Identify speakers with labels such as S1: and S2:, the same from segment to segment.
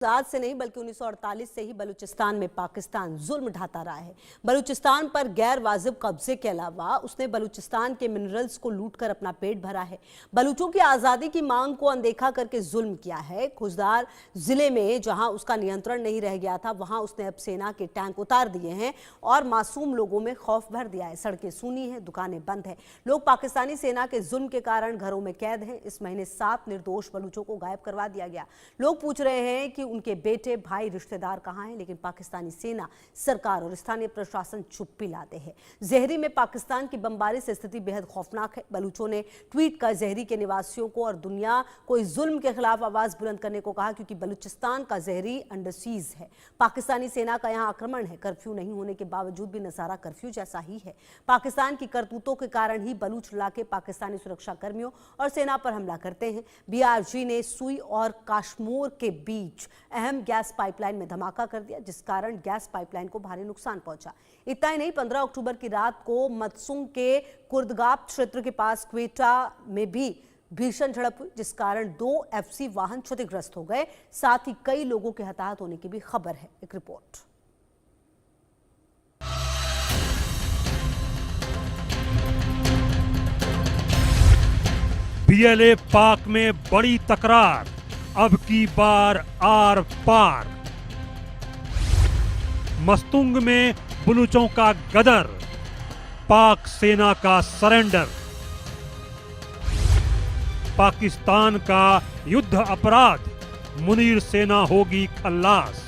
S1: आज से नहीं बल्कि 1948 से ही बलूचिस्तान में पाकिस्तान जुल्म ढाता रहा है। बलूचिस्तान पर गैर वाजिब कब्जे के अलावा उसने बलूचिस्तान के मिनरल्स को लूटकर अपना पेट भरा है। बलूचों की आज़ादी की मांग को अनदेखा करके जुल्म किया है। खुजदार जिले में जहां उसका नियंत्रण नहीं रह गया था, वहां उसने अब सेना के टैंक उतार दिए हैं और मासूम लोगों में खौफ भर दिया है। सड़कें सूनी हैं, दुकानें बंद हैं। लोग पाकिस्तानी सेना के जुल्म के कारण घरों में कैद हैं। इस महीने 7 निर्दोष बलूचों को गायब करवा दिया गया। लोग पूछ रहे हैं कि उनके बेटे, भाई, रिश्तेदार कहां हैं, लेकिन पाकिस्तानी सेना, सरकार और स्थानीय प्रशासन चुप्पी लाते हैं। जहरी में पाकिस्तान की बमबारी से स्थिति बेहद खौफनाक है। बलूचों ने ट्वीट कर जहरी के निवासियों को और दुनिया को इस जुल्म के खिलाफ आवाज बुलंद करने को कहा, क्योंकि बलूचिस्तान का जहरी अंडर सीज है। पाकिस्तानी सेना का यहां आक्रमण है। कर्फ्यू नहीं होने के बावजूद भी नजारा कर्फ्यू जैसा ही है। पाकिस्तान की करतूतों के कारण ही बलूच इलाके पाकिस्तानी सुरक्षा कर्मियों और सेना पर हमला करते हैं। BRG ने सुई और काश्मोर के बीच अहम गैस पाइपलाइन में धमाका कर दिया, जिस कारण गैस पाइपलाइन को भारी नुकसान पहुंचा। इतना ही नहीं, 15 अक्टूबर की रात को मतसुंग के कुर्दगाप क्षेत्र के पास क्वेटा में भी भीषण झड़प हुई, जिस कारण 2 FC वाहन क्षतिग्रस्त हो गए। साथ ही कई लोगों के हताहत होने की भी खबर है। एक रिपोर्ट।
S2: PLA पाक में बड़ी तकरार, अब की बार आर पार। मस्तुंग में बलूचों का गदर, पाक सेना का सरेंडर। पाकिस्तान का युद्ध अपराध, मुनीर सेना होगी खल्लास।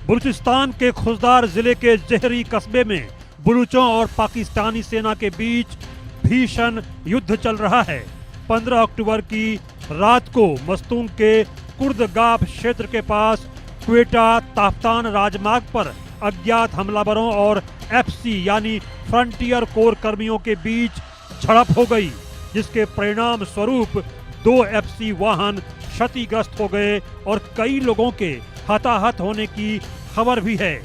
S2: बलूचिस्तान के खुजदार जिले के जहरी कस्बे में बलूचों और पाकिस्तानी सेना के बीच भीषण युद्ध चल रहा है। 15 अक्टूबर की रात को मस्तूंग के कुर्दगाप क्षेत्र के पास क्वेटा ताफ्तान राजमार्ग पर अज्ञात हमलावरों और FC यानी फ्रंटियर कोर कर्मियों के बीच झड़प हो गई, जिसके परिणाम स्वरूप 2 FC वाहन क्षतिग्रस्त हो गए और कई लोगों के हताहत होने की खबर भी है।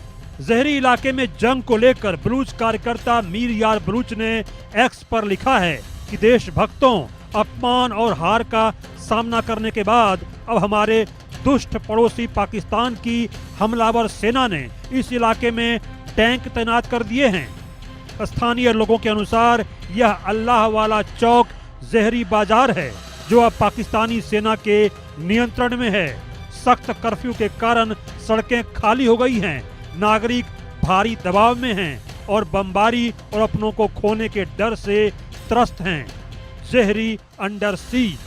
S2: जहरी इलाके में जंग को लेकर बलूच कार्यकर्ता मीर यार बलूच ने X पर लिखा है कि देशभक्तों, अपमान और हार का सामना करने के बाद अब हमारे दुष्ट पड़ोसी पाकिस्तान की हमलावर सेना ने इस इलाके में टैंक तैनात कर दिए हैं। स्थानीय लोगों के अनुसार यह अल्लाह वाला चौक जहरी बाजार है, जो अब पाकिस्तानी सेना के नियंत्रण में है। सख्त कर्फ्यू के कारण सड़कें खाली हो गई हैं, नागरिक भारी दबाव में हैं और बमबारी और अपनों को खोने के डर से त्रस्त हैं। जहरी अंडर सीज।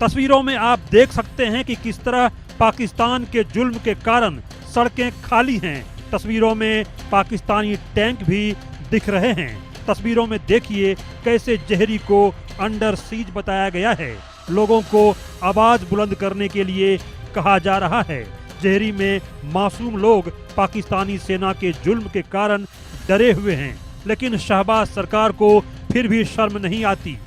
S2: तस्वीरों में आप देख सकते हैं कि किस तरह पाकिस्तान के जुल्म के कारण सड़कें खाली हैं। तस्वीरों में पाकिस्तानी टैंक भी दिख रहे हैं। तस्वीरों में देखिए कैसे जहरी को अंडर सीज बताया गया है। लोगों को आवाज बुलंद करने के लिए कहा जा रहा है। जहरी में मासूम लोग पाकिस्तानी सेना के जुल्म के कारण डरे हुए हैं, लेकिन शहबाज सरकार को फिर भी शर्म नहीं आती।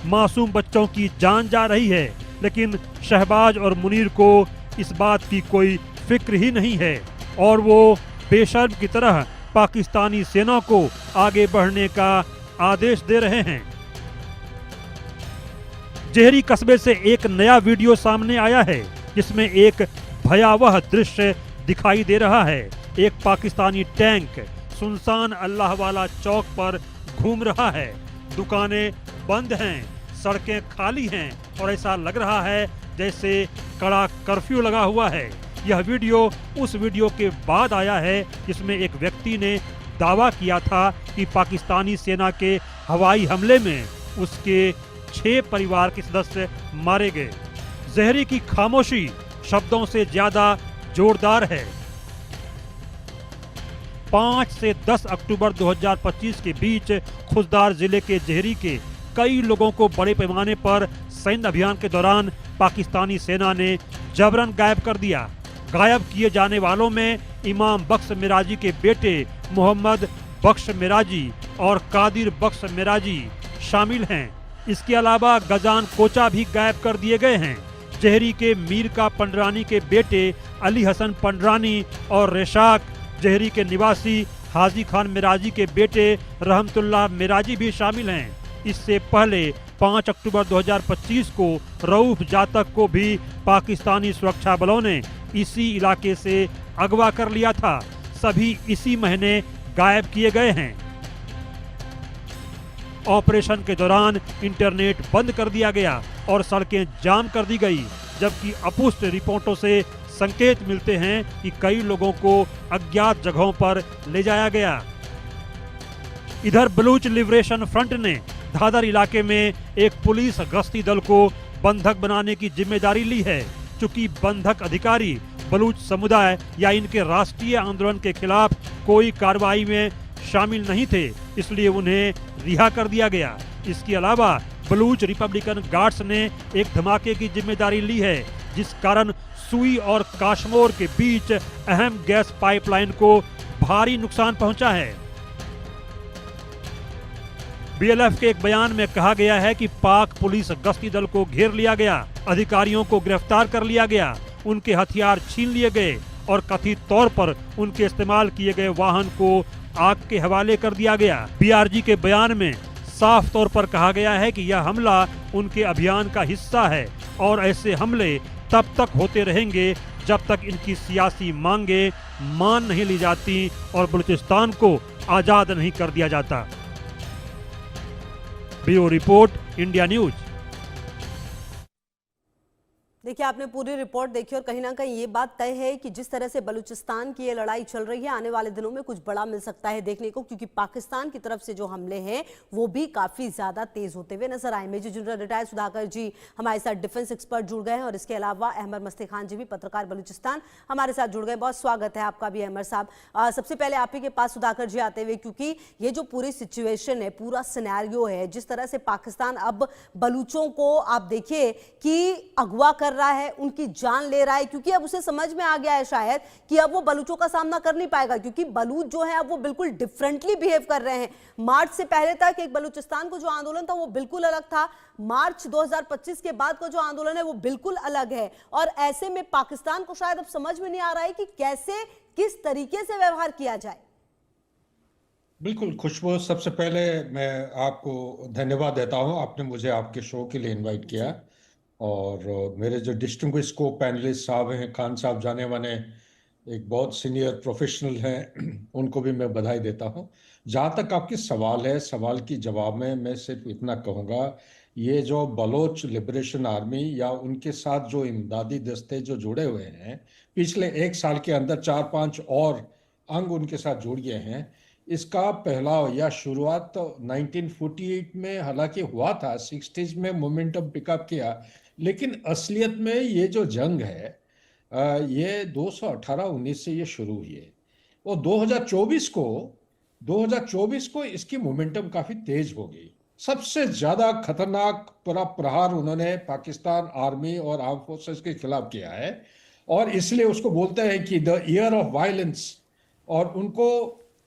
S2: मासूम बच्चों की जान जा रही है, लेकिन शहबाज और मुनीर को इस बात की कोई फिक्र ही नहीं है और वो बेशर्म की तरह पाकिस्तानी सेना को आगे बढ़ने का आदेश दे रहे हैं। जहरी कस्बे से एक नया वीडियो सामने आया है, जिसमें एक भयावह दृश्य दिखाई दे रहा है। एक पाकिस्तानी टैंक सुनसान अल्लाह वाला चौक पर घूम रहा है। दुकानें बंद हैं, सड़कें खाली हैं और ऐसा लग रहा है जैसे कड़ा कर्फ्यू लगा हुआ है। यह वीडियो उस वीडियो के बाद आया है जिसमें एक व्यक्ति ने दावा किया था कि पाकिस्तानी सेना के हवाई हमले में उसके 6 परिवार के सदस्य मारे गए। जहरी की खामोशी शब्दों से ज्यादा जोरदार है। 5 से 10 अक्टूबर 2025 के बीच खुजदार जिले के जहरी के कई लोगों को बड़े पैमाने पर सैन्य अभियान के दौरान पाकिस्तानी सेना ने जबरन गायब कर दिया। गायब किए जाने वालों में इमाम बख्श मिराजी के बेटे मोहम्मद बख्श मिराजी और कादिर बख्श मिराजी शामिल हैं। इसके अलावा गजान कोचा भी गायब कर दिए गए हैं। जहरी के मीर का पंडरानी के बेटे अली हसन पंडरानी और रेशाक जहरी के निवासी हाजी खान मिराजी के बेटे रहमतुल्लाह मिराजी भी शामिल हैं। इससे पहले 5 अक्टूबर 2025 को रऊफ जातक को भी पाकिस्तानी सुरक्षा बलों ने इसी इलाके से अगवा कर लिया था। सभी इसी महीने गायब किए गए हैं। ऑपरेशन के दौरान इंटरनेट बंद कर दिया गया और सड़कें जाम कर दी गई, जबकि अपुष्ट रिपोर्टों से संकेत मिलते हैं कि कई लोगों को अज्ञात जगहों पर ले जाया गया। इधर बलूच लिबरेशन फ्रंट ने धादर इलाके में एक पुलिस गश्ती दल को बंधक बनाने की जिम्मेदारी ली है। चूंकि बंधक अधिकारी बलूच समुदाय या इनके राष्ट्रीय आंदोलन के खिलाफ कोई कार्रवाई में शामिल नहीं थे, इसलिए उन्हें रिहा कर दिया गया। इसके अलावा बलूच रिपब्लिकन गार्ड्स ने एक धमाके की जिम्मेदारी ली है, जिस कारण सुई और काशमोर के बीच अहम गैस पाइपलाइन को भारी नुकसान पहुंचा है। बीएलएफ के एक बयान में कहा गया है कि पाक पुलिस गश्ती दल को घेर लिया गया, अधिकारियों को गिरफ्तार कर लिया गया, उनके हथियार छीन लिए गए और कथित तौर पर उनके इस्तेमाल किए गए वाहन को आग के हवाले कर दिया गया। बीआरजी के बयान में साफ तौर पर कहा गया है कि यह हमला उनके अभियान का हिस्सा है और ऐसे हमले तब तक होते रहेंगे जब तक इनकी सियासी मांगे मान नहीं ली जाती और बलूचिस्तान को आजाद नहीं कर दिया जाता। Bureau report, India news.
S1: देखिए, आपने पूरी रिपोर्ट देखी और कहीं ना कहीं ये बात तय है कि जिस तरह से बलूचिस्तान की ये लड़ाई चल रही है, आने वाले दिनों में कुछ बड़ा मिल सकता है देखने को, क्योंकि पाकिस्तान की तरफ से जो हमले हैं वो भी काफी ज्यादा तेज होते हुए नजर आए। मेजर जनरल रिटायर्ड सुधाकर जी हमारे साथ डिफेंस एक्सपर्ट जुड़ गए हैं और इसके अलावा अहमद मस्ती खान जी भी पत्रकार बलूचिस्तान हमारे साथ जुड़ गए। बहुत स्वागत है आपका भी अहमद साहब। सबसे पहले आप ही के पास सुधाकर जी आते हुए, क्योंकि ये जो पूरी सिचुएशन है, पूरा सिनेरियो है, जिस तरह से पाकिस्तान अब बलूचों को आप देखिए कि अगवा कर रहा है, उनकी जान ले रहा है, क्योंकि अब उसे समझ में आ गया है शायद कि अब वो बलूचों का सामना कर नहीं पाएगा, क्योंकि बलूच जो है अब वो बिल्कुल डिफरेंटली बिहेव कर रहे हैं। मार्च से पहले तक एक बलूचिस्तान को जो आंदोलन था वो बिल्कुल अलग था, मार्च 2025 के बाद का जो आंदोलन है वो बिल्कुल अलग है। और ऐसे में पाकिस्तान को शायद अब समझ में नहीं आ रहा है कि कैसे, किस तरीके से व्यवहार किया जाए।
S3: बिल्कुल खुशबू, सबसे पहले मैं आपको धन्यवाद देता हूं, आपने मुझे आपके शो के लिए इनवाइट किया। और मेरे जो डिस्टिंग्विश्ड को पैनलिस्ट साहब हैं, खान साहब जाने माने एक बहुत सीनियर प्रोफेशनल हैं, उनको भी मैं बधाई देता हूं। जहाँ तक आपकी सवाल है, सवाल की जवाब में मैं सिर्फ इतना कहूँगा, ये जो बलोच लिबरेशन आर्मी या उनके साथ जो इमदादी दस्ते जो जुड़े हुए हैं, पिछले 1 साल के अंदर 4-5 और अंग उनके साथ जुड़ गए हैं। इसका पहला या शुरुआत तो 1948 में हालांकि हुआ था, 60s में मोमेंटम पिकअप किया, लेकिन असलियत में ये जो जंग है ये 218-19 से ये शुरू हुई है और 2024 को इसकी मोमेंटम काफ़ी तेज हो गई। सबसे ज़्यादा खतरनाक प्रहार उन्होंने पाकिस्तान आर्मी और आर्म फोर्सेस के खिलाफ किया है और इसलिए उसको बोलते हैं कि द ईयर ऑफ वायलेंस। और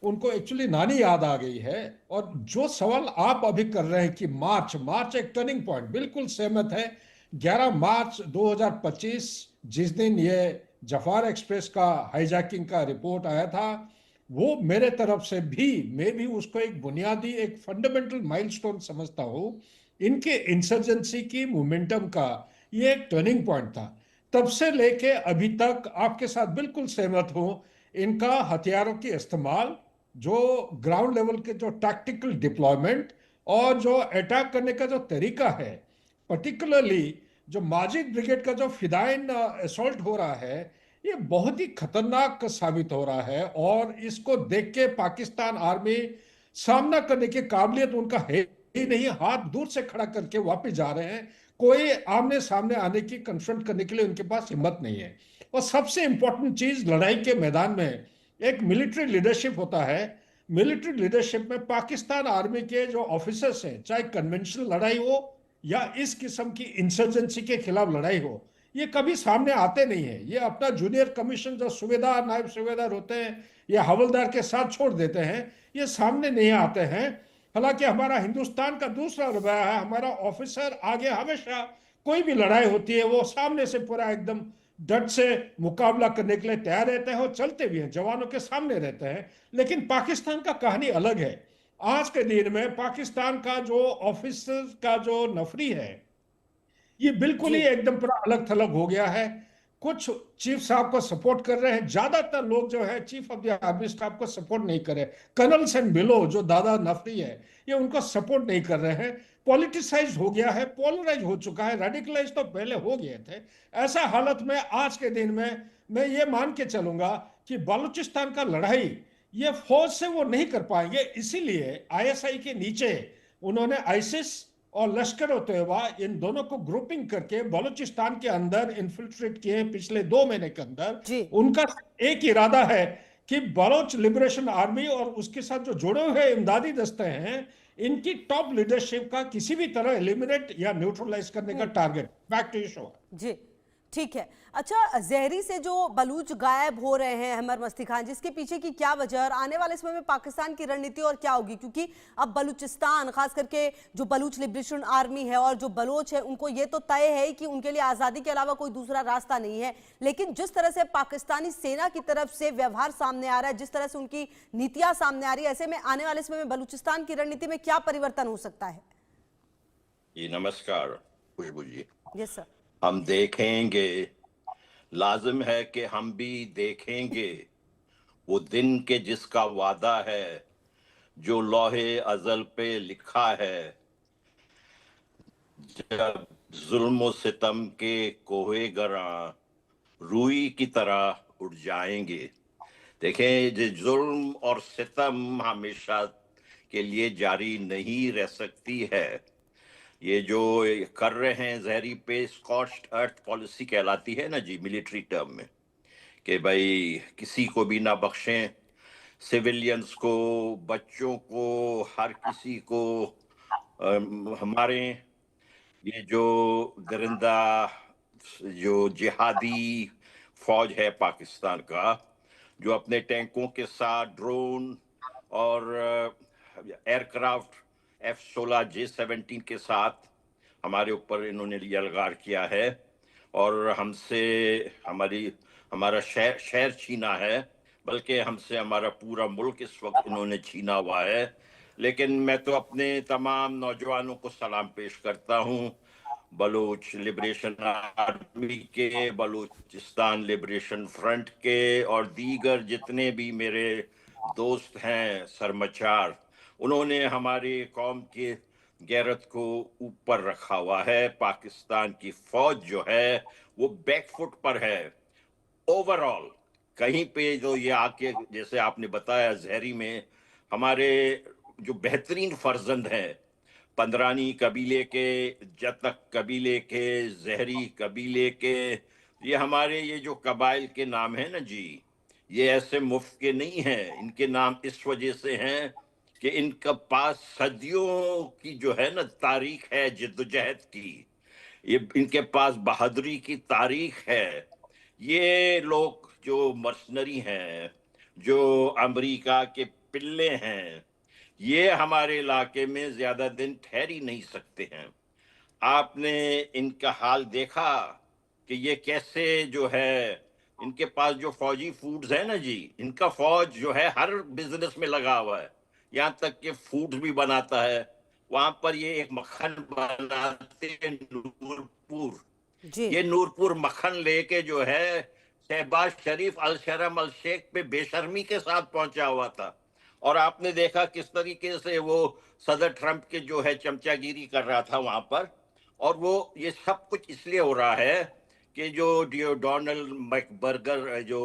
S3: उनको एक्चुअली नानी याद आ गई है। और जो सवाल आप अभी कर रहे हैं कि मार्च एक टर्निंग पॉइंट, बिल्कुल सहमत है। 11 मार्च 2025 जिस दिन ये जफार एक्सप्रेस का हाईजैकिंग का रिपोर्ट आया था, वो मेरे तरफ से भी मैं भी उसको एक बुनियादी, एक फंडामेंटल माइलस्टोन समझता हूँ। इनके इंसर्जेंसी की मोमेंटम का ये एक टर्निंग पॉइंट था। तब से लेके अभी तक आपके साथ बिल्कुल सहमत हूँ। इनका हथियारों की इस्तेमाल, जो ग्राउंड लेवल के जो टैक्टिकल डिप्लॉयमेंट और जो अटैक करने का जो तरीका है, पर्टिकुलरली जो माजिद ब्रिगेड का जो फिदाइन असॉल्ट हो रहा है, ये बहुत ही खतरनाक साबित हो रहा है। और इसको देख के पाकिस्तान आर्मी सामना करने की काबिलियत उनका है ही नहीं, हाथ दूर से खड़ा करके वापस जा रहे हैं। कोई आमने सामने आने की, कन्फ्रंट करने के लिए उनके पास हिम्मत नहीं है। और सबसे इंपॉर्टेंट चीज, लड़ाई के मैदान में एक मिलिट्री लीडरशिप होता है। मिलिट्री लीडरशिप में पाकिस्तान आर्मी के जो ऑफिसर्स हैं, चाहे कन्वेंशनल लड़ाई हो या इस किस्म की इंसर्जेंसी के खिलाफ लड़ाई हो, ये कभी सामने आते नहीं है। ये अपना जूनियर कमीशन जो सूबेदार, नायब सूबेदार होते हैं या हवलदार के साथ छोड़ देते हैं, ये सामने नहीं आते हैं। हालांकि हमारा हिंदुस्तान का दूसरा रवैया है, हमारा ऑफिसर आगे हमेशा कोई भी लड़ाई होती है वो सामने से पूरा एकदम डट से मुकाबला करने के लिए तैयार रहते हैं और चलते भी हैं, जवानों के सामने रहते हैं। लेकिन पाकिस्तान का कहानी अलग है। आज के दिन में पाकिस्तान का जो ऑफिसर का जो नफरी है, ये बिल्कुल ही
S1: जी
S3: एकदम पूरा अलग थलग हो गया है। कुछ चीफ साहब को सपोर्ट कर रहे हैं, ज्यादातर लोग जो है chief of the army staff को सपोर्ट नहीं कर रहे। कर्नल्स एंड बिलो जो दादा नफरी है, ये उनको सपोर्ट नहीं कर रहे हैं। पॉलिटिसाइज हो गया है, पोलराइज हो चुका है। रेडिकलाइज तो पहले हो गए थे। ऐसा हालत में आज के दिन में मैं ये मान के चलूंगा कि बलूचिस्तान का लड़ाई ये फौज से वो नहीं कर पाएंगे। इसीलिए आईएसआई के नीचे उन्होंने आईसिस और लश्कर और तैयबा इन दोनों को ग्रुपिंग करके बलूचिस्तान के अंदर इन्फिल्ट्रेट किए पिछले 2 महीने के अंदर।
S1: जी
S3: उनका एक इरादा है कि बलोच लिबरेशन आर्मी और उसके साथ जो जुड़े हुए इमदादी दस्ते हैं, इनकी टॉप लीडरशिप का किसी भी तरह एलिमिनेट या न्यूट्रलाइज करने का टारगेट बैक टू इशू है।
S1: जी ठीक है। अच्छा, जहरी से जो बलूच गायब हो रहे हैं अहमर मस्ती खान, जिसके पीछे की क्या वजह और आने वाले समय में पाकिस्तान की रणनीति और क्या होगी? क्योंकि अब बलूचिस्तान, खास करके जो बलूच लिबरेशन आर्मी है और जो बलोच है, उनको ये तो तय है कि उनके लिए आज़ादी के अलावा कोई दूसरा रास्ता नहीं है। लेकिन जिस तरह से पाकिस्तानी सेना की तरफ से व्यवहार सामने आ रहा है, जिस तरह से उनकी नीतियां सामने आ रही है, ऐसे में आने वाले समय में बलूचिस्तान की रणनीति में क्या परिवर्तन हो सकता है?
S4: जी नमस्कार खुशबू जी।
S1: Yes sir.
S4: हम देखेंगे, लाजिम है कि हम भी देखेंगे वो दिन के जिसका वादा है, जो लौहे अजल पे लिखा है, जब जुल्म सितम के कोहे गरा रूई की तरह उड़ जाएंगे। देखें, ये जुल्म और सितम हमेशा के लिए जारी नहीं रह सकती है। ये जो कर रहे हैं जहरी पे, स्कॉच्ड अर्थ पॉलिसी कहलाती है ना जी मिलिट्री टर्म में, कि भाई किसी को भी ना बख्शें, सिविलियंस को, बच्चों को, हर किसी को हमारे ये जो दरिंदा जो जिहादी फौज है पाकिस्तान का, जो अपने टैंकों के साथ ड्रोन और एयरक्राफ्ट F-16J-17 के साथ हमारे ऊपर इन्होंने यलगार किया है और हमसे हमारा शहर छीना है, बल्कि हमसे हमारा पूरा मुल्क इस वक्त इन्होंने छीना हुआ है। लेकिन मैं तो अपने तमाम नौजवानों को सलाम पेश करता हूँ, बलूच लिबरेशन आर्मी के, बलूचिस्तान लिबरेशन फ्रंट के और दीगर जितने भी मेरे दोस्त हैं सरमचार, उन्होंने हमारी कौम की गैरत को ऊपर रखा हुआ है। पाकिस्तान की फौज जो है वो बैकफुट पर है ओवरऑल। कहीं पे जो ये आके, जैसे आपने बताया जहरी में, हमारे जो बेहतरीन फर्जंद हैं, पंदरानी कबीले के, जतक कबीले के, जहरी कबीले के, ये हमारे ये जो कबाइल के नाम है ना जी, ये ऐसे मुफ्त के नहीं हैं। इनके नाम इस वजह से हैं कि इनका पास सदियों की जो है ना तारीख है जिद्दोजहद की, ये इनके पास बहादुरी की तारीख है। ये लोग जो मर्सनरी हैं, जो अमेरिका के पिल्ले हैं, ये हमारे इलाके में ज्यादा दिन ठहर ही नहीं सकते हैं। आपने इनका हाल देखा कि ये कैसे जो है, इनके पास जो फौजी फूड्स है ना जी, इनका फौज जो है हर बिजनेस में लगा हुआ है, यहाँ तक कि फूड्स भी बनाता है। वहां पर ये एक मक्खन बनाते हैं नूरपुर,
S1: जी
S4: ये नूरपुर मक्खन लेके जो है शहबाज शरीफ अल शरम अल शेख पे बेशर्मी के साथ पहुंचा हुआ था। और आपने देखा किस तरीके से वो सदर ट्रंप के जो है चमचागिरी कर रहा था वहां पर। और वो ये सब कुछ इसलिए हो रहा है कि जो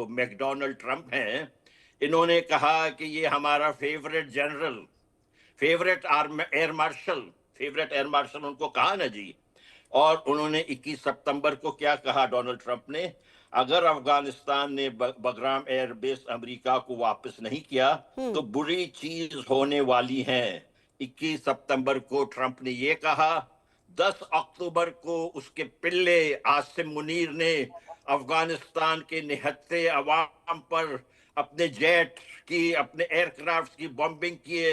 S4: मैकडोनल्ड ट्रंप हैं, इन्होंने कहा कि ये हमारा favourite general, favourite air marshal उनको कहा ना जी। और उन्होंने 21 सितंबर को क्या कहा डोनाल्ड ट्रंप ने, अगर अफगानिस्तान ने बगराम एयरबेस अमेरिका को वापस नहीं किया तो बुरी चीज होने वाली है। 21 सितंबर को ट्रंप ने ये कहा। 10 अक्टूबर को उसके पिल्ले आसिम मुनीर ने अफगानिस्तान के निहत्थे अवाम पर अपने जेट की, अपने एयरक्राफ्ट की बॉम्बिंग किए।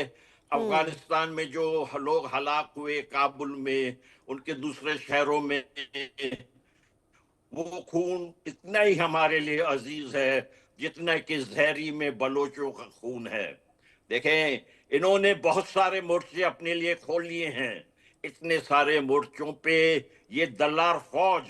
S4: अफगानिस्तान में जो लोग हलाक हुए, काबुल में, उनके दूसरे शहरों में, वो खून इतना ही हमारे लिए अजीज है जितना कि जहरी में बलोचों का खून है। देखें, इन्होंने बहुत सारे मोर्चे अपने लिए खोल लिए हैं। इतने सारे मोर्चों पे ये दलार फौज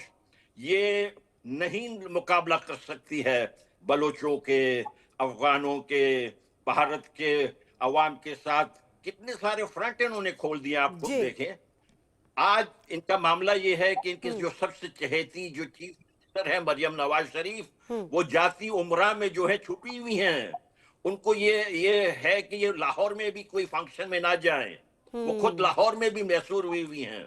S4: ये नहीं मुकाबला कर सकती है बलोचों के, अफगानों के, भारत के अवाम के साथ। कितने सारे फ्रंट इन्होंने खोल दिए, आप खुद
S1: जी।
S4: देखें। आज इनका मामला ये है कि इनकी जो सबसे चहेती जो चीफ मिनिस्टर है मरियम नवाज शरीफ, वो जाती उमरा में जो है छुपी हुई हैं। उनको ये है कि ये लाहौर में भी कोई फंक्शन में ना जाएं। वो खुद लाहौर में भी मैसूर हुई हैं।